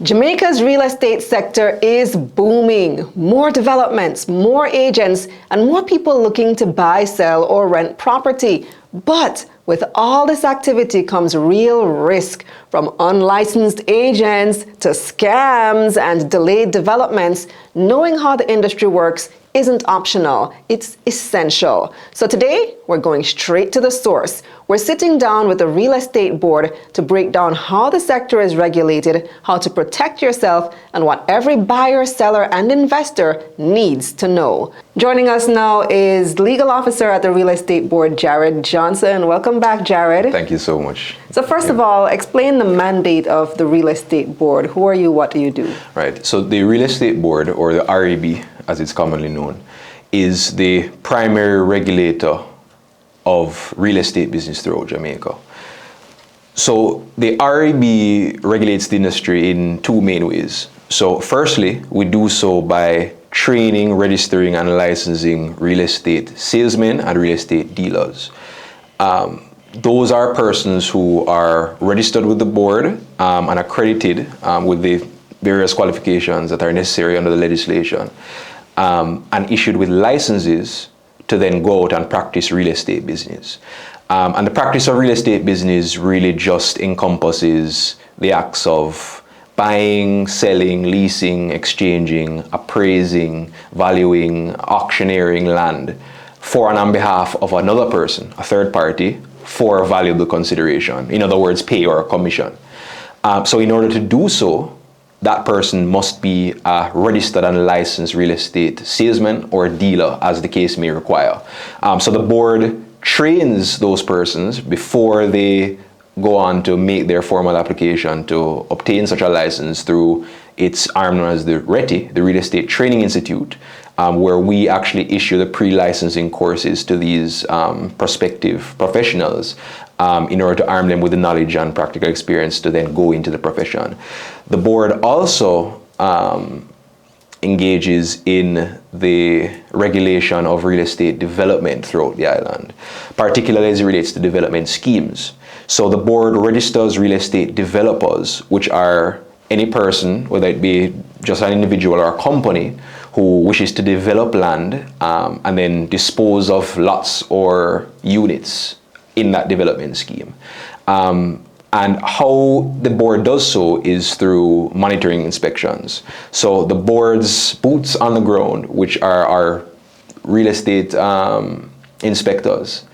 Jamaica's real estate sector is booming. More developments, more agents, and more people looking to buy, sell, or rent property. But with all this activity comes real risk, from unlicensed agents to scams and delayed developments. Knowing how the industry works isn't optional, it's essential. So today, we're going straight to the source. We're sitting down with the real estate board to break down how the sector is regulated, how to protect yourself, and what every buyer, seller, and investor needs to know. Joining us now is legal officer at the real estate board, Jared Johnson. Welcome back, Jared. Thank you so much. So first of all, explain the mandate of the real estate board. Who are you? What do you do? Right. So the real estate board, or the REB, as it's commonly known, is the primary regulator of real estate business throughout Jamaica. So the REB regulates the industry in two main ways. So firstly, we do so by training, registering, and licensing real estate salesmen and real estate dealers. Those are persons who are registered with the board and accredited with the various qualifications that are necessary under the legislation, and issued with licenses to then go out and practice real estate business. And the practice of real estate business really just encompasses the acts of buying, selling, leasing, exchanging, appraising, valuing, auctioneering land for and on behalf of another person, a third party, for valuable consideration. In other words, pay or a commission. So in order to do so, that person must be a registered and licensed real estate salesman or dealer, as the case may require. So the board trains those persons before they go on to make their formal application to obtain such a license through its arm known as the RETI, the Real Estate Training Institute, where we actually issue the pre-licensing courses to these prospective professionals in order to arm them with the knowledge and practical experience to then go into the profession. The board also engages in the regulation of real estate development throughout the island, particularly as it relates to development schemes. So the board registers real estate developers, which are any person, whether it be just an individual or a company, who wishes to develop land and then dispose of lots or units in that development scheme. And how the board does so is through monitoring inspections. So the board's boots on the ground, which are our real estate inspectors,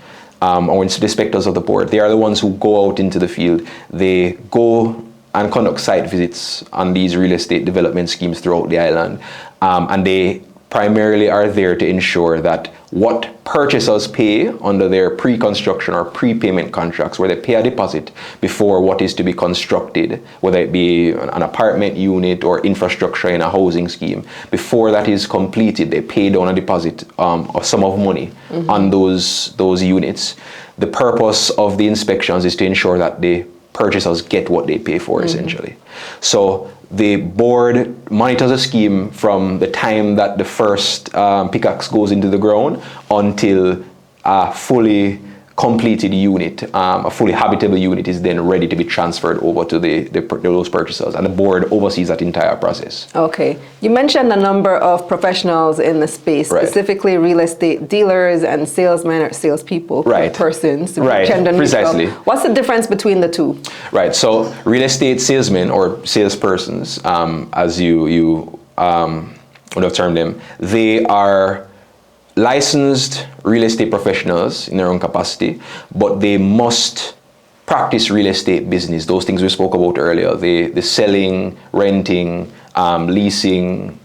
or inspectors of the board, they are the ones who go out into the field. They go and conduct site visits on these real estate development schemes throughout the island. And they primarily are there to ensure that what purchasers pay under their pre-construction or prepayment contracts, where they pay a deposit before what is to be constructed, whether it be an apartment unit or infrastructure in a housing scheme, before that is completed, they pay down a deposit, a sum of money on those units. The purpose of the inspections is to ensure that the purchasers get what they pay for, essentially. So the board monitors a scheme from the time that the first pickaxe goes into the ground until a fully completed unit, a fully habitable unit, is then ready to be transferred over to those purchasers, and the board oversees that entire process. Okay. You mentioned a number of professionals in the space, specifically real estate dealers and salesmen or salespeople, persons, gender neutral. Precisely. What's the difference between the two? Right. So real estate salesmen or salespersons, as you would have termed them, they are licensed real estate professionals in their own capacity, but they must practice real estate business, those things we spoke about earlier, the selling, renting, leasing,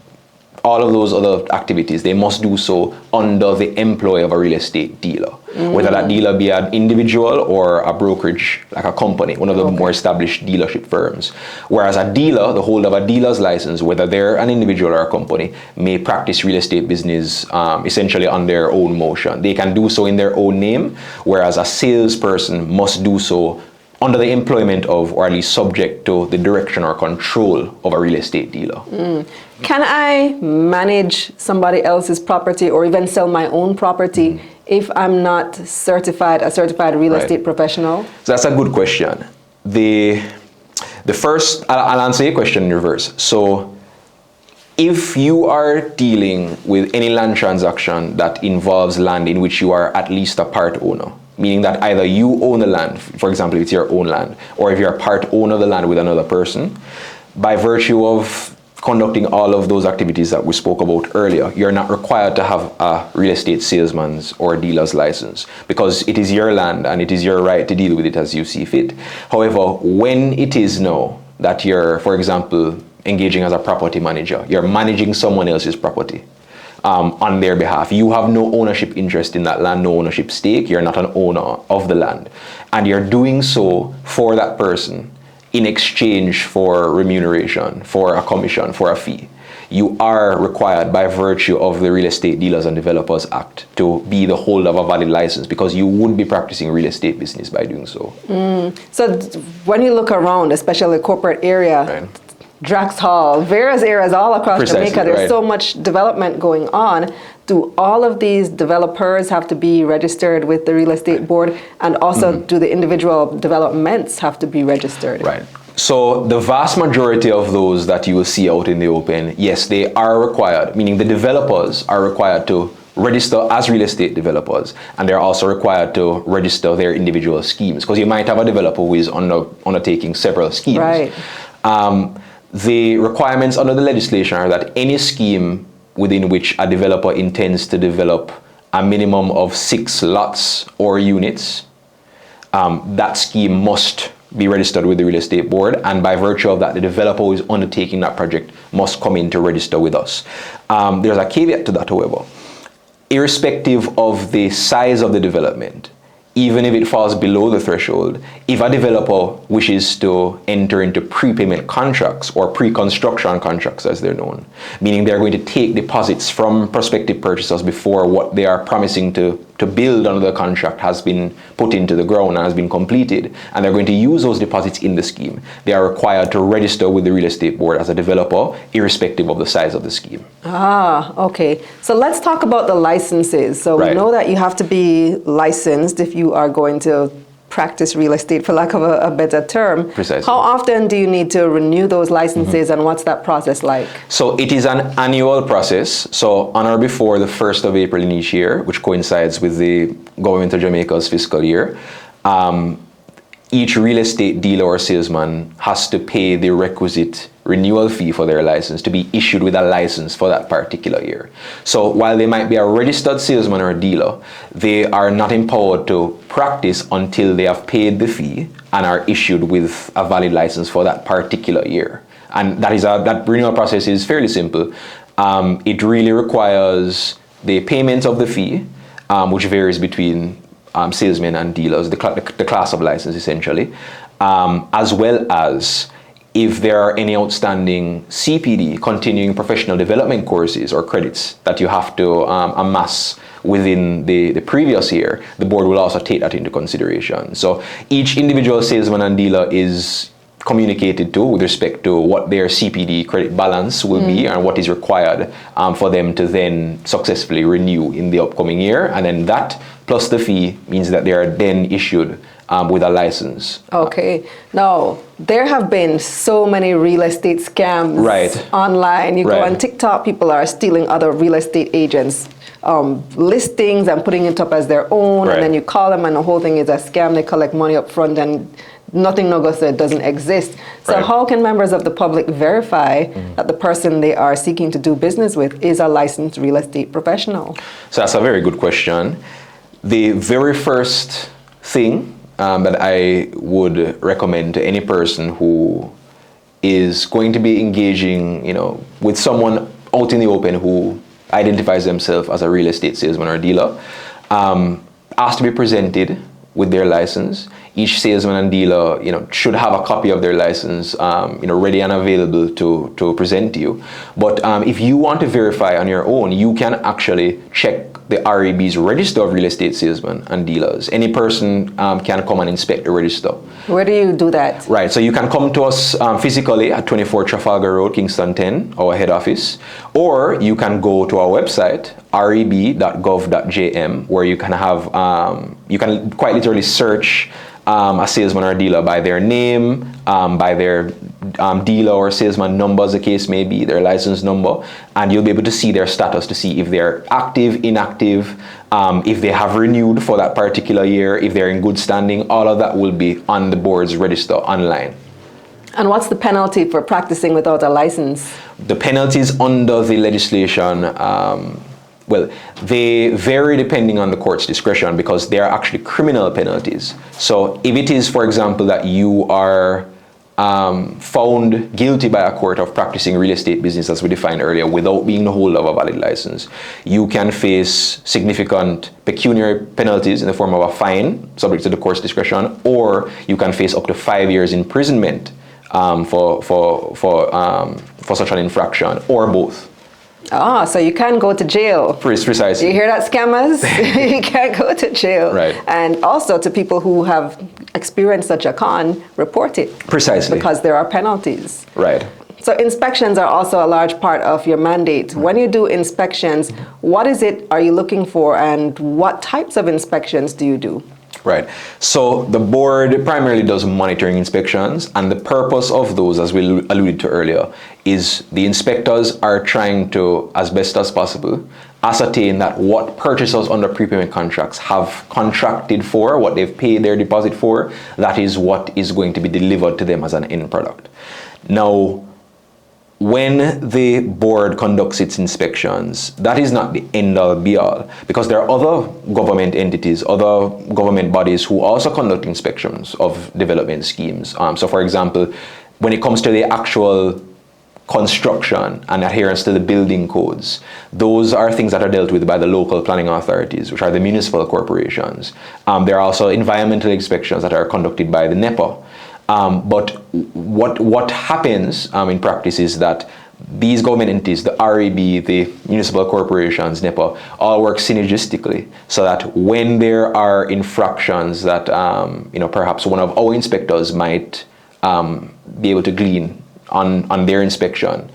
all of those other activities. They must do so under the employ of a real estate dealer, whether that dealer be an individual or a brokerage, like a company, one of the more established dealership firms. Whereas a dealer, the holder of a dealer's license, whether they're an individual or a company, may practice real estate business essentially on their own motion. They can do so in their own name, whereas a salesperson must do so under the employment of, or at least subject to, the direction or control of a real estate dealer. Can I manage somebody else's property or even sell my own property if I'm not a certified real estate professional? So that's a good question. The The first, I'll answer your question in reverse. So if you are dealing with any land transaction that involves land in which you are at least a part owner, meaning that either you own the land, for example, if it's your own land, or if you're a part owner of the land with another person, by virtue of conducting all of those activities that we spoke about earlier, you're not required to have a real estate salesman's or dealer's license because it is your land and it is your right to deal with it as you see fit. However, when it is now that you're, for example, engaging as a property manager, you're managing someone else's property on their behalf. You have no ownership interest in that land, no ownership stake. You're not an owner of the land. And you're doing so for that person in exchange for remuneration, for a commission, for a fee. You are required by virtue of the Real Estate Dealers and Developers Act to be the holder of a valid license because you wouldn't be practicing real estate business by doing so. So when you look around, especially corporate area, Right. Drax Hall, various areas all across Precisely, Jamaica, there's right. so much development going on. Do all of these developers have to be registered with the real estate board? And also, do the individual developments have to be registered? Right. So the vast majority of those that you will see out in the open, yes, they are required, meaning the developers are required to register as real estate developers, and they're also required to register their individual schemes, because you might have a developer who is undertaking several schemes. Right. The requirements under the legislation are that any scheme within which a developer intends to develop a minimum of 6 lots or units, that scheme must be registered with the real estate board, and by virtue of that, the developer who is undertaking that project must come in to register with us. There's a caveat to that, however. Irrespective of the size of the development, even if it falls below the threshold, if a developer wishes to enter into prepayment contracts or pre-construction contracts as they're known, meaning they're going to take deposits from prospective purchasers before what they are promising to build under the contract has been put into the ground and has been completed, and they're going to use those deposits in the scheme, they are required to register with the real estate board as a developer, irrespective of the size of the scheme. Ah, okay. So let's talk about the licenses. So Right. we know that you have to be licensed if you are going to practice real estate, for lack of a better term. Precisely. How often do you need to renew those licenses, and what's that process like? So it is an annual process. So on or before the 1st of April in each year, which coincides with the government of Jamaica's fiscal year, each real estate dealer or salesman has to pay the requisite renewal fee for their license to be issued with a license for that particular year. So while they might be a registered salesman or a dealer, they are not empowered to practice until they have paid the fee and are issued with a valid license for that particular year. And that renewal process is fairly simple. It really requires the payment of the fee, which varies between salesmen and dealers, the class of license essentially, as well as if there are any outstanding CPD, continuing professional development courses or credits that you have to amass within the previous year, the board will also take that into consideration. So each individual salesman and dealer is communicated to with respect to what their CPD credit balance will be and what is required for them to then successfully renew in the upcoming year. And then that plus the fee means that they are then issued with a license. Okay. Now, there have been so many real estate scams online. You go on TikTok, people are stealing other real estate agents' listings and putting it up as their own, and then you call them and the whole thing is a scam. They collect money up front and nothing said doesn't exist. So how can members of the public verify that the person they are seeking to do business with is a licensed real estate professional? So that's a very good question. The very first thing that I would recommend to any person who is going to be engaging, with someone out in the open who identifies themselves as a real estate salesman or dealer, ask to be presented with their license. Each salesman and dealer, should have a copy of their license, ready and available to present to you. But if you want to verify on your own, you can actually check the REB's register of real estate salesmen and dealers. Any person can come and inspect the register. Where do you do that? Right, so you can come to us physically at 24 Trafalgar Road, Kingston 10, our head office, or you can go to our website, reb.gov.jm, where you can have, you can quite literally search a salesman or a dealer by their name, by their dealer or salesman number, as the case may be, their license number, and you'll be able to see their status to see if they're active, inactive, if they have renewed for that particular year, if they're in good standing. All of that will be on the board's register online. And what's the penalty for practicing without a license? The penalties under the legislation, well, they vary depending on the court's discretion, because they are actually criminal penalties. So if it is, for example, that you are found guilty by a court of practicing real estate business as we defined earlier without being the holder of a valid license, you can face significant pecuniary penalties in the form of a fine subject to the court's discretion, or you can face up to 5 years imprisonment for such an infraction, or both. Ah, so you can go to jail. Precisely. You hear that, scammers? You can't go to jail. Right. And also to people who have experienced such a con, report it. Precisely. Because there are penalties. Right. So inspections are also a large part of your mandate. When you do inspections, what is it are you looking for, and what types of inspections do you do? Right. So the board primarily does monitoring inspections, and the purpose of those, as we alluded to earlier, is the inspectors are trying to, as best as possible, ascertain that what purchasers under prepayment contracts have contracted for, what they've paid their deposit for, that is what is going to be delivered to them as an end product. Now, when the board conducts its inspections, that is not the end-all be-all, because there are other government entities, other government bodies who also conduct inspections of development schemes. So for example, when it comes to the actual construction and adherence to the building codes, those are things that are dealt with by the local planning authorities, which are the municipal corporations. There are also environmental inspections that are conducted by the NEPA. But what happens in practice is that these government entities, the RAB, the municipal corporations, NEPA, all work synergistically, so that when there are infractions that perhaps one of our inspectors might be able to glean on their inspection,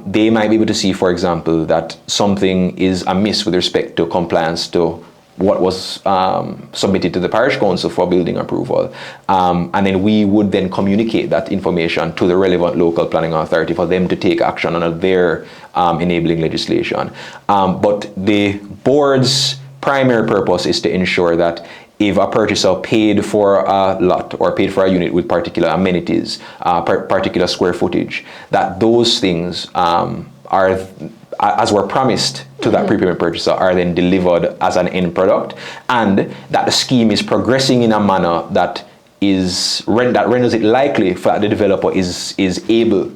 they might be able to see, for example, that something is amiss with respect to compliance to what was submitted to the parish council for building approval. And then we would then communicate that information to the relevant local planning authority for them to take action on their enabling legislation. But the board's primary purpose is to ensure that if a purchaser paid for a lot or paid for a unit with particular amenities, particular square footage, that those things are, as were promised to that prepayment purchaser, are then delivered as an end product, and that the scheme is progressing in a manner that renders it likely for the developer is able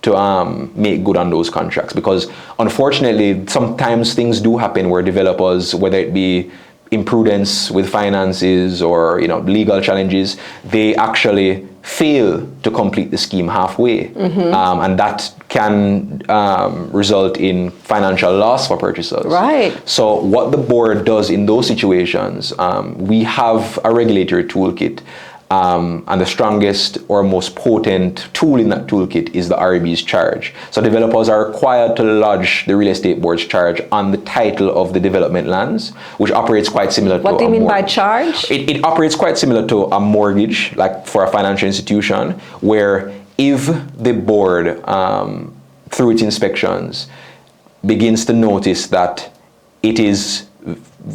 to make good on those contracts. Because unfortunately, sometimes things do happen where developers, whether it be imprudence with finances or legal challenges, they actually fail to complete the scheme halfway, and that can result in financial loss for purchasers. Right. So what the board does in those situations, we have a regulatory toolkit, and the strongest or most potent tool in that toolkit is the REB's charge. So developers are required to lodge the real estate board's charge on the title of the development lands, which operates quite similar to What do you mean by mortgage. charge? It operates quite similar to a mortgage, like for a financial institution, where if the board, through its inspections, begins to notice that it is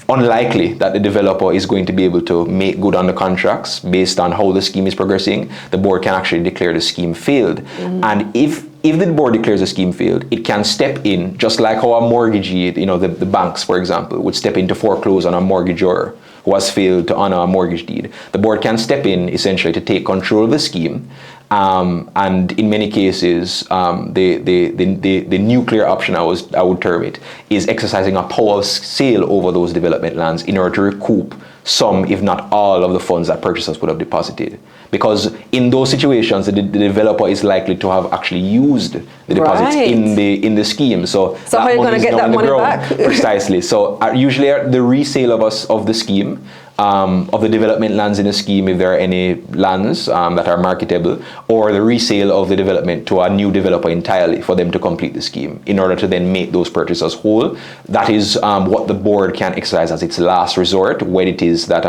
unlikely that the developer is going to be able to make good on the contracts based on how the scheme is progressing, the board can actually declare the scheme failed. And if the board declares the scheme failed, it can step in, just like how a mortgagee, the banks, for example, would step in to foreclose on a mortgagor who has failed to honor a mortgage deed. The board can step in essentially to take control of the scheme. And in many cases, the nuclear option, I would term it, is exercising a power of sale over those development lands in order to recoup some, if not all, of the funds that purchasers would have deposited. Because in those situations, the developer is likely to have actually used the deposits in the scheme. So how are you going to get that money back? Precisely. So usually the resale of the scheme of the development lands in the scheme, if there are any lands that are marketable, or the resale of the development to a new developer entirely for them to complete the scheme in order to then make those purchasers whole. That is what the board can exercise as its last resort when it is that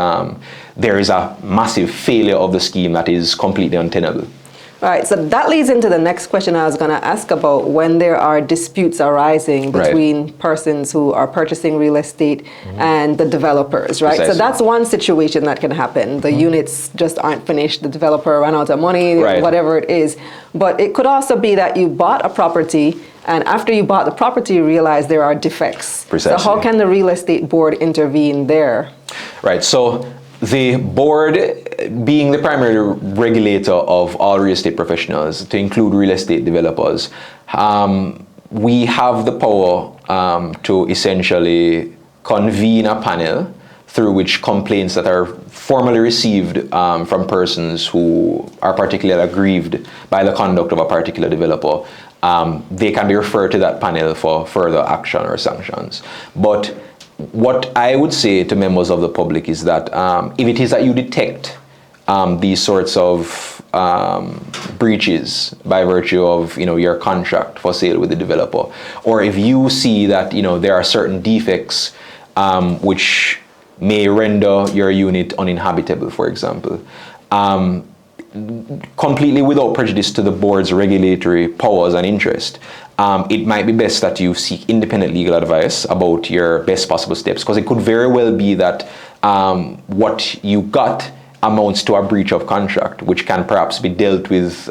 there is a massive failure of the scheme that is completely untenable. All right, so that leads into the next question I was going to ask about when there are disputes arising between persons who are purchasing real estate and the developers, right? Precisely. So that's one situation that can happen. The units just aren't finished, the developer ran out of money, whatever it is. But it could also be that you bought a property, and after you bought the property, you realize there are defects. Precisely. So how can the real estate board intervene there? Right, so the board, being the primary regulator of all real estate professionals, to include real estate developers, we have the power to essentially convene a panel through which complaints that are formally received from persons who are particularly aggrieved by the conduct of a particular developer, they can be referred to that panel for further action or sanctions. But what I would say to members of the public is that if it is that you detect these sorts of breaches by virtue of your contract for sale with the developer, or if you see that there are certain defects which may render your unit uninhabitable, for example, completely without prejudice to the board's regulatory powers and interest, it might be best that you seek independent legal advice about your best possible steps, because it could very well be that what you got amounts to a breach of contract, which can perhaps be dealt with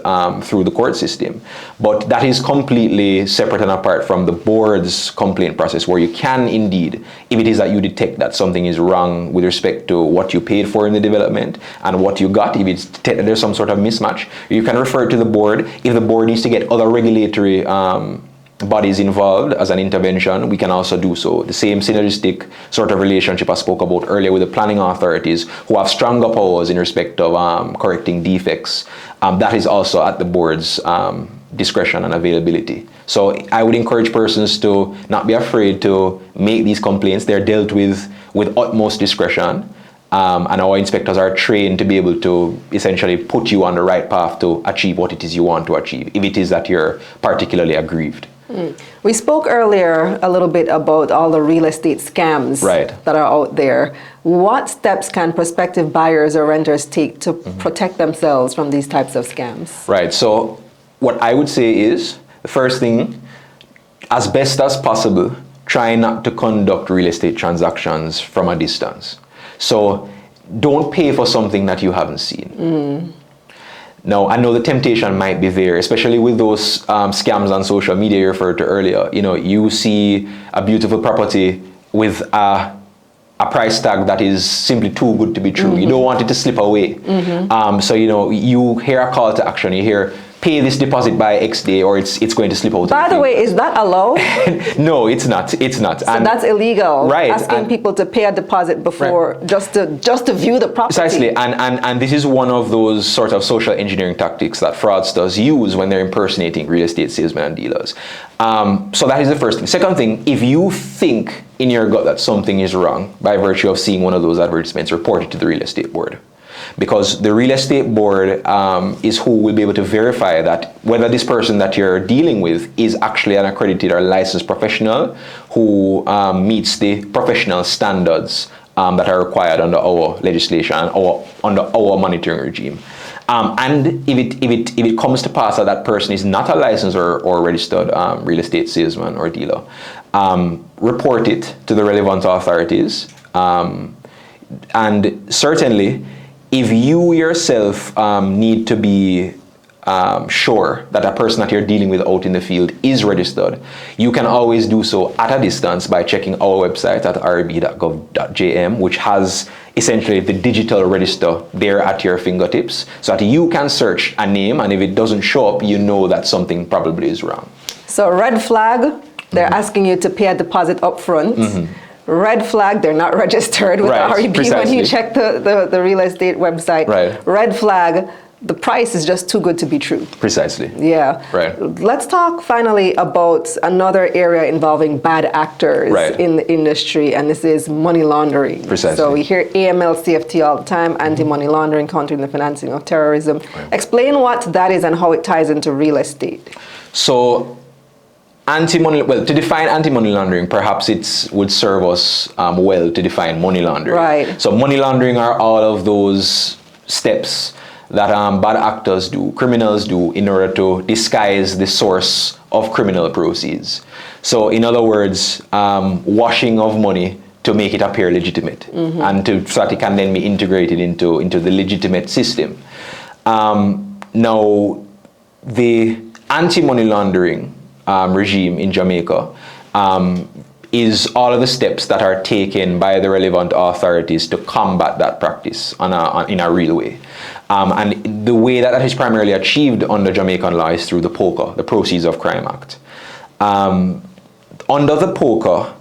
through the court system. But that is completely separate and apart from the board's complaint process, where you can indeed, if it is that you detect that something is wrong with respect to what you paid for in the development and what you got, if there's some sort of mismatch, you can refer it to the board. If the board needs to get other regulatory bodies involved as an intervention, we can also do so. The same synergistic sort of relationship I spoke about earlier with the planning authorities, who have stronger powers in respect of correcting defects, that is also at the board's discretion and availability. So I would encourage persons to not be afraid to make these complaints. They're dealt with utmost discretion. And our inspectors are trained to be able to essentially put you on the right path to achieve what it is you want to achieve, if it is that you're particularly aggrieved. We spoke earlier a little bit about all the real estate scams that are out there. What steps can prospective buyers or renters take to protect themselves from these types of scams? Right, so what I would say is, the first thing, as best as possible, try not to conduct real estate transactions from a distance. So don't pay for something that you haven't seen. Now, I know the temptation might be there, especially with those scams on social media you referred to earlier. You see a beautiful property with a price tag that is simply too good to be true. You don't want it to slip away. So, you hear a call to action, you hear, pay this deposit by X day or it's going to slip out. By the way, is that allowed? No, it's not. It's not. So that's illegal. Right. Asking people to pay a deposit before just to view the property. Precisely. And this is one of those sort of social engineering tactics that fraudsters use when they're impersonating real estate salesmen and dealers. So that is the first thing. Second thing, if you think in your gut that something is wrong by virtue of seeing one of those advertisements, report it to the real estate board. Because the real estate board is who will be able to verify that whether this person that you're dealing with is actually an accredited or licensed professional who meets the professional standards that are required under our legislation or under our monitoring regime. And if it comes to pass that that person is not a licensed or registered real estate salesman or dealer, report it to the relevant authorities. And certainly, if you yourself need to be sure that a person that you're dealing with out in the field is registered, you can always do so at a distance by checking our website at rb.gov.jm, which has essentially the digital register there at your fingertips, so that you can search a name, and if it doesn't show up, you know that something probably is wrong. So red flag, they're asking you to pay a deposit up front. Red flag, they're not registered with REB when you check the real estate website. Red flag, the price is just too good to be true. Precisely. Yeah. Right. Let's talk finally about another area involving bad actors in the industry, and this is money laundering. Precisely. So we hear AML, CFT all the time, anti-money laundering, countering the financing of terrorism. Right. Explain what that is and how it ties into real estate. So, to define anti-money laundering, perhaps it would serve us well to define money laundering. Right. So money laundering are all of those steps that bad actors do, criminals do, in order to disguise the source of criminal proceeds. So in other words, washing of money to make it appear legitimate, and so that it can then be integrated into the legitimate system. Now, the anti-money laundering regime in Jamaica is all of the steps that are taken by the relevant authorities to combat that practice in a real way. And the way that is primarily achieved under Jamaican law is through the POCA, the Proceeds of Crime Act. Under the POCA,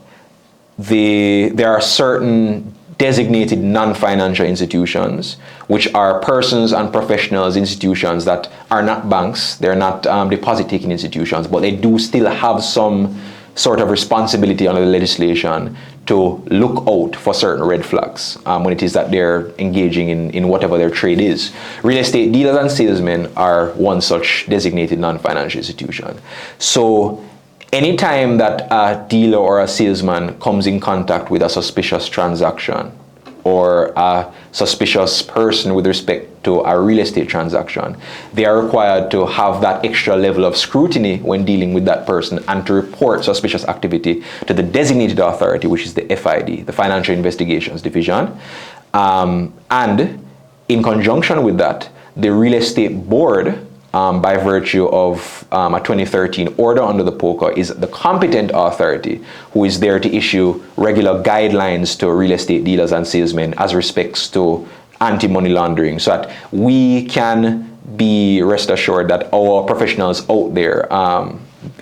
there are certain designated non-financial institutions, which are persons and professionals institutions that are not banks, they're not deposit-taking institutions, but they do still have some sort of responsibility under the legislation to look out for certain red flags when it is that they're engaging in whatever their trade is. Real estate dealers and salesmen are one such designated non-financial institution. So anytime that a dealer or a salesman comes in contact with a suspicious transaction or a suspicious person with respect to a real estate transaction, they are required to have that extra level of scrutiny when dealing with that person and to report suspicious activity to the designated authority, which is the FID, the Financial Investigations Division. And in conjunction with that, the Real Estate Board, by virtue of a 2013 order under the POCA, is the competent authority who is there to issue regular guidelines to real estate dealers and salesmen as respects to anti-money laundering, so that we can be rest assured that our professionals out there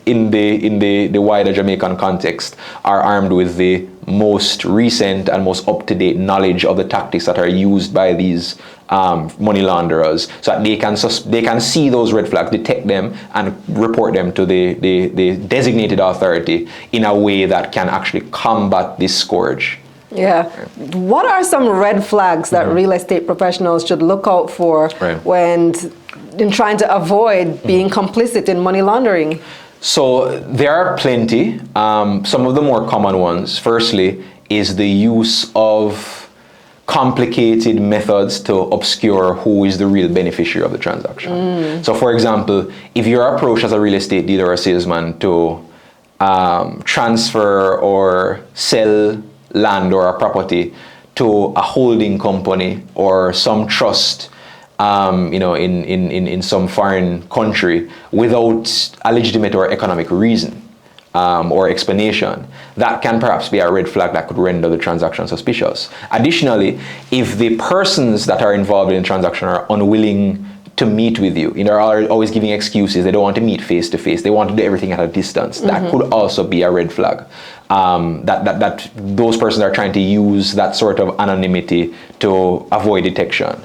in the wider Jamaican context are armed with the most recent and most up-to-date knowledge of the tactics that are used by these money launderers, so that they can see those red flags, detect them, and report them to the designated authority in a way that can actually combat this scourge. Yeah. What are some red flags that real estate professionals should look out for when in trying to avoid being complicit in money laundering? So there are plenty. Some of the more common ones, firstly, is the use of complicated methods to obscure who is the real beneficiary of the transaction. So for example, if you're approached as a real estate dealer or salesman to transfer or sell land or a property to a holding company or some trust in some foreign country without a legitimate or economic reason or explanation, that can perhaps be a red flag that could render the transaction suspicious. Additionally, if the persons that are involved in the transaction are unwilling to meet with you, they're always giving excuses, they don't want to meet face to face, they want to do everything at a distance, that could also be a red flag. That those persons are trying to use that sort of anonymity to avoid detection.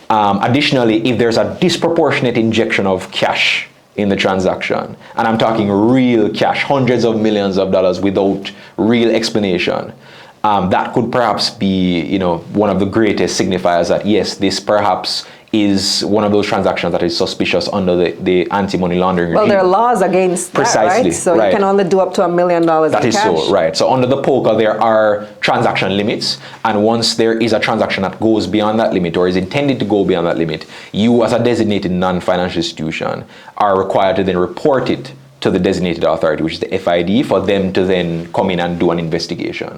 Additionally, if there's a disproportionate injection of cash in the transaction, and I'm talking real cash, hundreds of millions of dollars without real explanation, that could perhaps be, one of the greatest signifiers that yes, this perhaps is one of those transactions that is suspicious under the anti-money laundering regime. Well, there are laws against that, right? So you can only do up to $1 million in cash. That is so, right. So under the POCA, there are transaction limits, and once there is a transaction that goes beyond that limit or is intended to go beyond that limit, you as a designated non-financial institution are required to then report it to the designated authority, which is the FID, for them to then come in and do an investigation.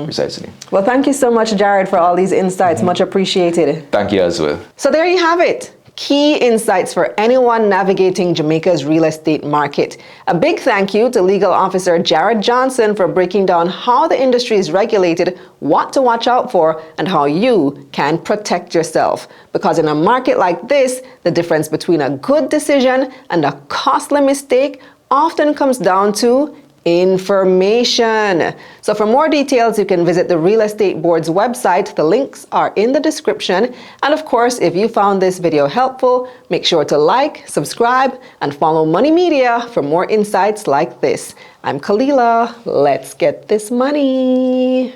Precisely. Well, thank you so much, Jared, for all these insights. Much appreciated. Thank you as well. So there you have it. Key insights for anyone navigating Jamaica's real estate market. A big thank you to Legal Officer Jared Johnson for breaking down how the industry is regulated, what to watch out for, and how you can protect yourself. Because in a market like this, the difference between a good decision and a costly mistake often comes down to information. So for more details, you can visit the Real Estate Board's website. The links are in the description. And of course, if you found this video helpful, make sure to like, subscribe, and follow Money Media for more insights like this. I'm Kalilah. Let's get this money.